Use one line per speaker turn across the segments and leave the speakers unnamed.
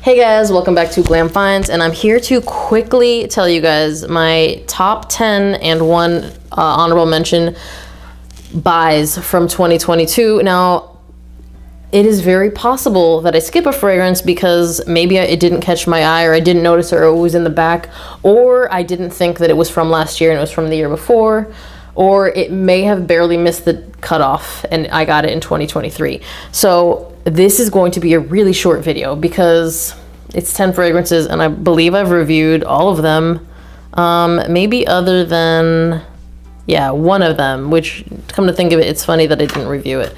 Hey guys, welcome back to Glam Finds, and I'm here to quickly tell you guys my top 10 and one honorable mention buys from 2022. Now, it is very possible that I skip a fragrance because maybe it didn't catch my eye, or I didn't notice it, or it was in the back, or I didn't think that it was from last year and it was from the year before, or it may have barely missed the cutoff and I got it in 2023. So this is going to be a really short video because it's 10 fragrances and I believe I've reviewed all of them. Maybe other than, one of them, which, come to think of it, it's funny that I didn't review it.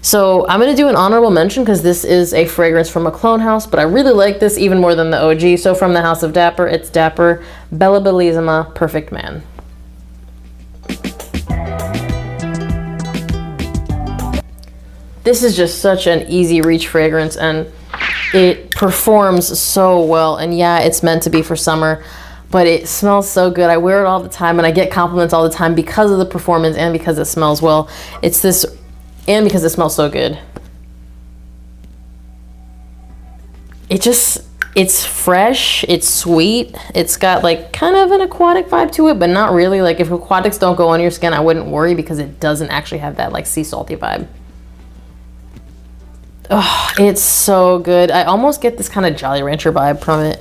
So I'm going to do an honorable mention because this is a fragrance from a clone house, but I really like this even more than the OG. So from the house of Dapper, it's Dapper Bellissima Perfect Man. This is just such an easy reach fragrance and it performs so well. And yeah, it's meant to be for summer, but it smells so good. I wear it all the time and I get compliments all the time because of the performance and because it smells well. It's this, and because it smells so good. It's fresh, it's sweet, it's got like kind of an aquatic vibe to it, but not really. Like if aquatics don't go on your skin, I wouldn't worry because it doesn't actually have that like sea salty vibe. Oh, it's so good. I almost get this kind of Jolly Rancher vibe from it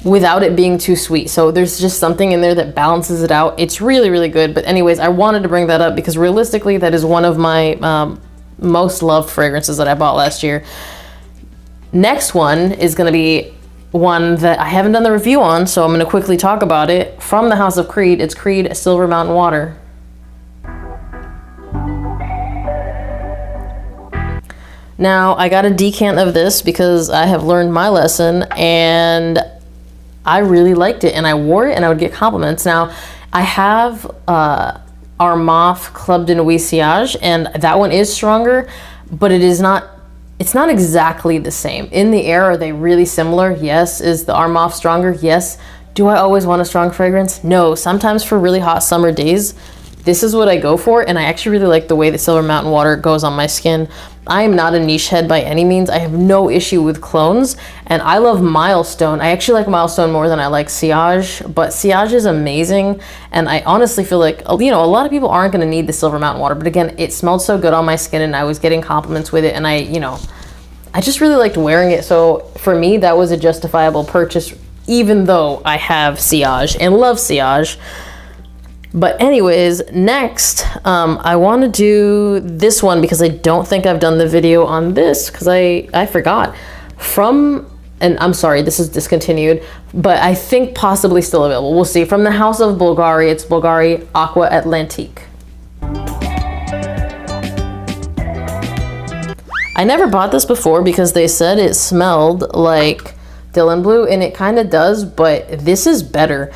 without it being too sweet. So there's just something in there that balances it out. It's really, really good. But anyways, I wanted to bring that up because realistically, that is one of my most loved fragrances that I bought last year. Next one is going to be one that I haven't done the review on, so I'm going to quickly talk about it. From the House of Creed, it's Creed Silver Mountain Water. Now, I got a decant of this because I have learned my lesson and I really liked it and I wore it and I would get compliments. Now, I have Armaf Club de Nuit Sillage and that one is stronger, but it's not exactly the same. In the air, are they really similar? Yes. Is the Armaf stronger? Yes. Do I always want a strong fragrance? No. Sometimes for really hot summer days, this is what I go for, and I actually really like the way that Silver Mountain Water goes on my skin. I am not a niche head by any means. I have no issue with clones, and I love Milestone. I actually like Milestone more than I like Sillage, but Sillage is amazing, and I honestly feel like, you know, a lot of people aren't going to need the Silver Mountain Water, but again, it smelled so good on my skin, and I was getting compliments with it, and I just really liked wearing it. So for me, that was a justifiable purchase, even though I have Sillage and love Sillage. But anyways, next, I want to do this one because I don't think I've done the video on this because I forgot. And I'm sorry, this is discontinued, but I think possibly still available. We'll see. From the house of Bvlgari, it's Bvlgari Aqua Atlantique. I never bought this before because they said it smelled like Dylan Blue, and it kind of does, but this is better.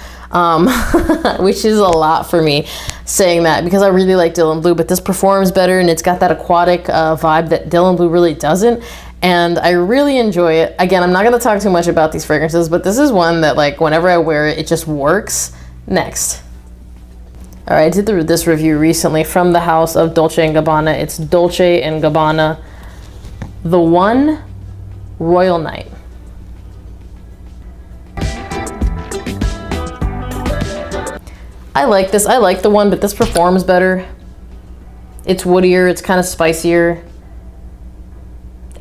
Which is a lot for me saying that because I really like Dylan Blue, but this performs better and it's got that aquatic vibe that Dylan Blue really doesn't, and I really enjoy it. Again, I'm not going to talk too much about these fragrances, but this is one that like whenever I wear it, it just works. Next. All right, I did this review recently from the house of Dolce & Gabbana. It's Dolce & Gabbana The One Royal Night. I like this. I like the one, but this performs better. It's woodier. It's kind of spicier.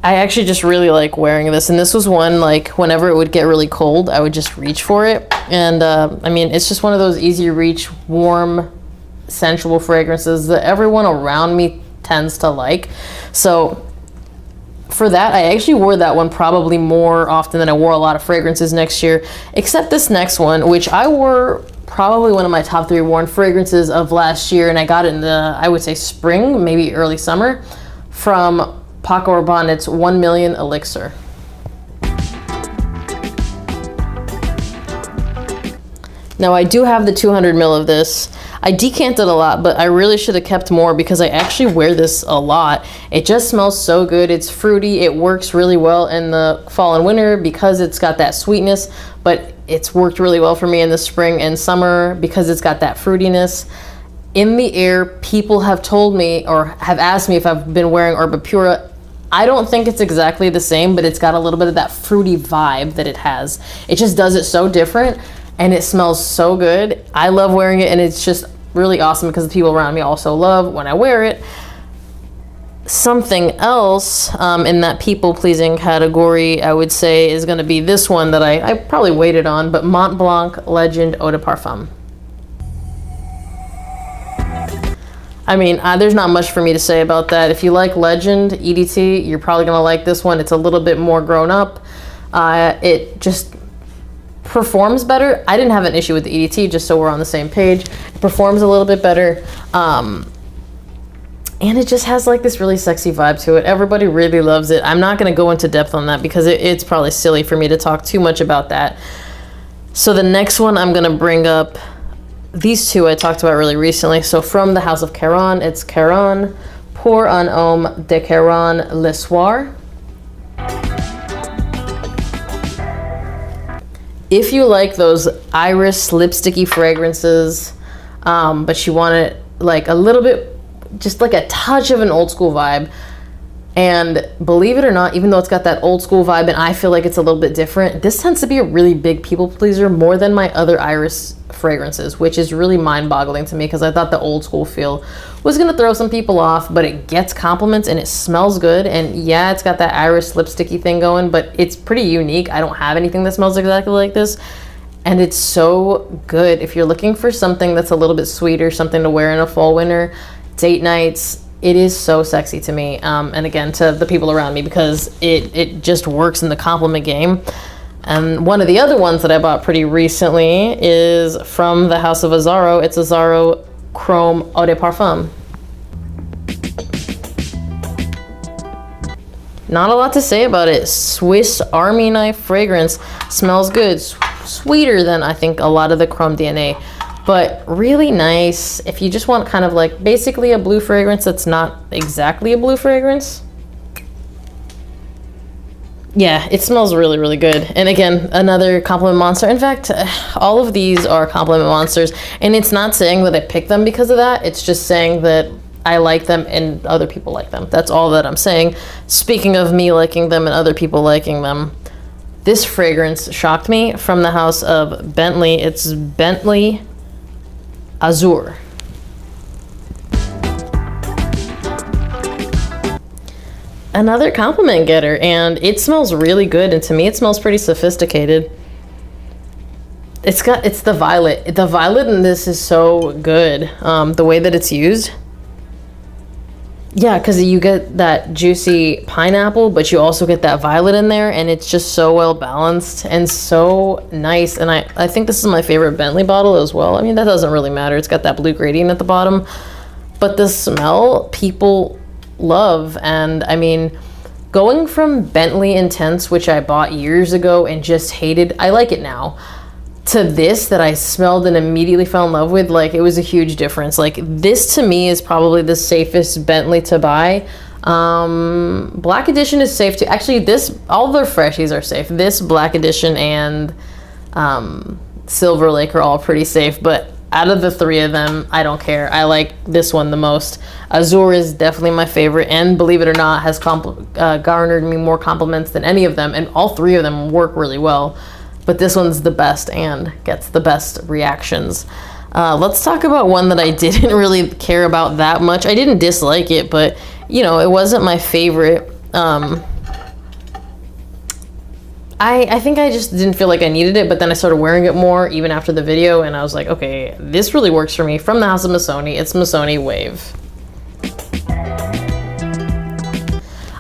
I actually just really like wearing this. And this was one, like, whenever it would get really cold, I would just reach for it. And, I mean, it's just one of those easy reach, warm, sensual fragrances that everyone around me tends to like. So for that, I actually wore that one probably more often than I wore a lot of fragrances next year, except this next one, which I wore probably one of my top 3 worn fragrances of last year, and I got it in the, I would say, spring, maybe early summer, from Paco Rabanne. It's 1 Million Elixir. Now I do have the 200 ml of this. I decanted a lot, but I really should have kept more because I actually wear this a lot. It just smells so good. It's fruity. It works really well in the fall and winter because it's got that sweetness, but it's worked really well for me in the spring and summer because it's got that fruitiness. In the air, people have told me or have asked me if I've been wearing Herba Pura. I don't think it's exactly the same, but it's got a little bit of that fruity vibe that it has. It just does it so different, and it smells so good. I love wearing it, and it's just really awesome because the people around me also love when I wear it. Something else in that people-pleasing category, I would say, is going to be this one that I probably waited on, but Mont Blanc Legend Eau de Parfum. I mean, there's not much for me to say about that. If you like Legend EDT, you're probably going to like this one. It's a little bit more grown up. It just performs better. I didn't have an issue with the EDT, just so we're on the same page. It performs a little bit better. And it just has like this really sexy vibe to it. Everybody really loves it. I'm not going to go into depth on that because it's probably silly for me to talk too much about that. So the next one I'm going to bring up, these two I talked about really recently. So from the house of Caron, it's Caron Pour un Homme de Caron Le Soir. If you like those iris lipsticky fragrances, but you want it like a little bit, just like a touch of an old school vibe. And believe it or not, even though it's got that old school vibe and I feel like it's a little bit different, this tends to be a really big people pleaser more than my other iris fragrances, which is really mind boggling to me because I thought the old school feel was going to throw some people off, but it gets compliments and it smells good. And yeah, it's got that iris lipsticky thing going, but it's pretty unique. I don't have anything that smells exactly like this. And it's so good. If you're looking for something that's a little bit sweeter, something to wear in a fall, winter, date nights, it is so sexy to me. And again, to the people around me, because it just works in the compliment game. And one of the other ones that I bought pretty recently is from the house of Azzaro. It's Azzaro Chrome Eau de Parfum. Not a lot to say about it. Swiss Army knife fragrance. Smells good. Sweeter than I think a lot of the Chrome DNA. But really nice if you just want kind of like basically a blue fragrance that's not exactly a blue fragrance. Yeah, it smells really, really good. And again, another compliment monster. In fact, all of these are compliment monsters. And it's not saying that I picked them because of that. It's just saying that I like them and other people like them. That's all that I'm saying. Speaking of me liking them and other people liking them, this fragrance shocked me from the house of Bentley. It's Bentley Azure. Another compliment getter, and it smells really good, and to me it smells pretty sophisticated. It's the violet. The violet in this is so good. The way that it's used. Yeah, because you get that juicy pineapple, but you also get that violet in there, and it's just so well balanced and so nice. And I think this is my favorite Bentley bottle as well. I mean, that doesn't really matter. It's got that blue gradient at the bottom, but the smell people love. And I mean, going from Bentley Intense, which I bought years ago and just hated, I like it now, to this that I smelled and immediately fell in love with, like, it was a huge difference. Like, this to me is probably the safest Bentley to buy. Black Edition is safe too. Actually, this, all their freshies are safe. This, Black Edition, and Silver Lake are all pretty safe, but out of the three of them, I don't care. I like this one the most. Azure is definitely my favorite, and believe it or not, has garnered me more compliments than any of them, and all three of them work really well. But this one's the best and gets the best reactions. Let's talk about one that I didn't really care about that much. I didn't dislike it, but, you know, it wasn't my favorite. I think I just didn't feel like I needed it, but then I started wearing it more even after the video, and I was like, okay, this really works for me. From the house of Missoni, it's Missoni Wave.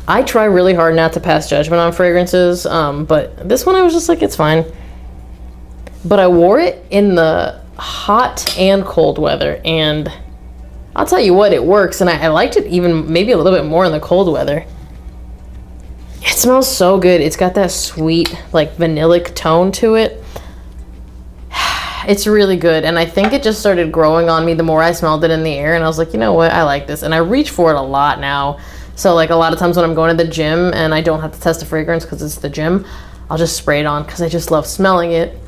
I try really hard not to pass judgment on fragrances, but this one I was just like, it's fine. But I wore it in the hot and cold weather, and I'll tell you what, it works, and I liked it even maybe a little bit more in the cold weather. It smells so good. It's got that sweet, like, vanillic tone to it. It's really good, and I think it just started growing on me the more I smelled it in the air, and I was like, you know what, I like this, and I reach for it a lot now. So, like, a lot of times when I'm going to the gym and I don't have to test a fragrance because it's the gym, I'll just spray it on because I just love smelling it.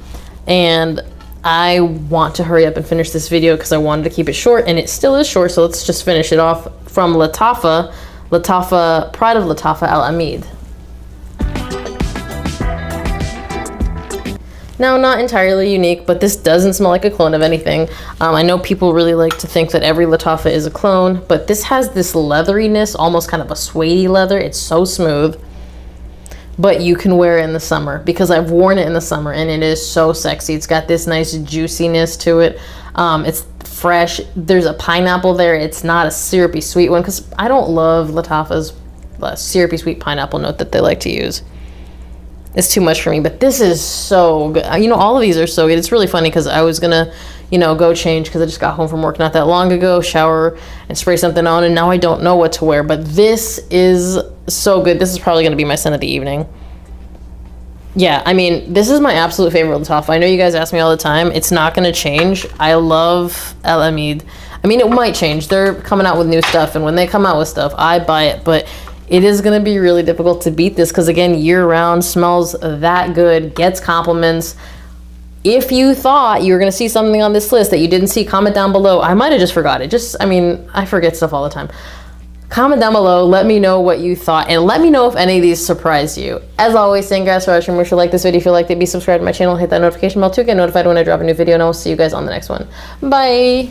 And I want to hurry up and finish this video because I wanted to keep it short, and it still is short, so let's just finish it off. From Lattafa, Lattafa, Pride of Lattafa Al Ameed. Now, not entirely unique, but this doesn't smell like a clone of anything. I know people really like to think that every Lattafa is a clone, but this has this leatheriness, almost kind of a suede leather. It's so smooth, but you can wear it in the summer because I've worn it in the summer and it is so sexy. It's got this nice juiciness to it. It's fresh. There's a pineapple there. It's not a syrupy sweet one because I don't love Lattafa's syrupy sweet pineapple note that they like to use. It's too much for me, but this is so good. You know, all of these are so good. It's really funny because I was gonna, you know, go change because I just got home from work not that long ago, shower and spray something on, and now I don't know what to wear, but this is so good. This is probably gonna be my scent of the evening. Yeah, I mean, this is my absolute favorite Lattafa. I know you guys ask me all the time. It's not gonna change. I love El Ameed. I mean, it might change. They're coming out with new stuff, and when they come out with stuff, I buy it, but it is going to be really difficult to beat this because, again, year-round, smells that good, gets compliments. If you thought you were going to see something on this list that you didn't see, comment down below. I might have just forgot it. I mean, I forget stuff all the time. Comment down below. Let me know what you thought, and let me know if any of these surprised you. As always, thank you guys for watching. Make sure to like this video if you liked it. Be subscribed to my channel. Hit that notification bell to get notified when I drop a new video, and I will see you guys on the next one. Bye!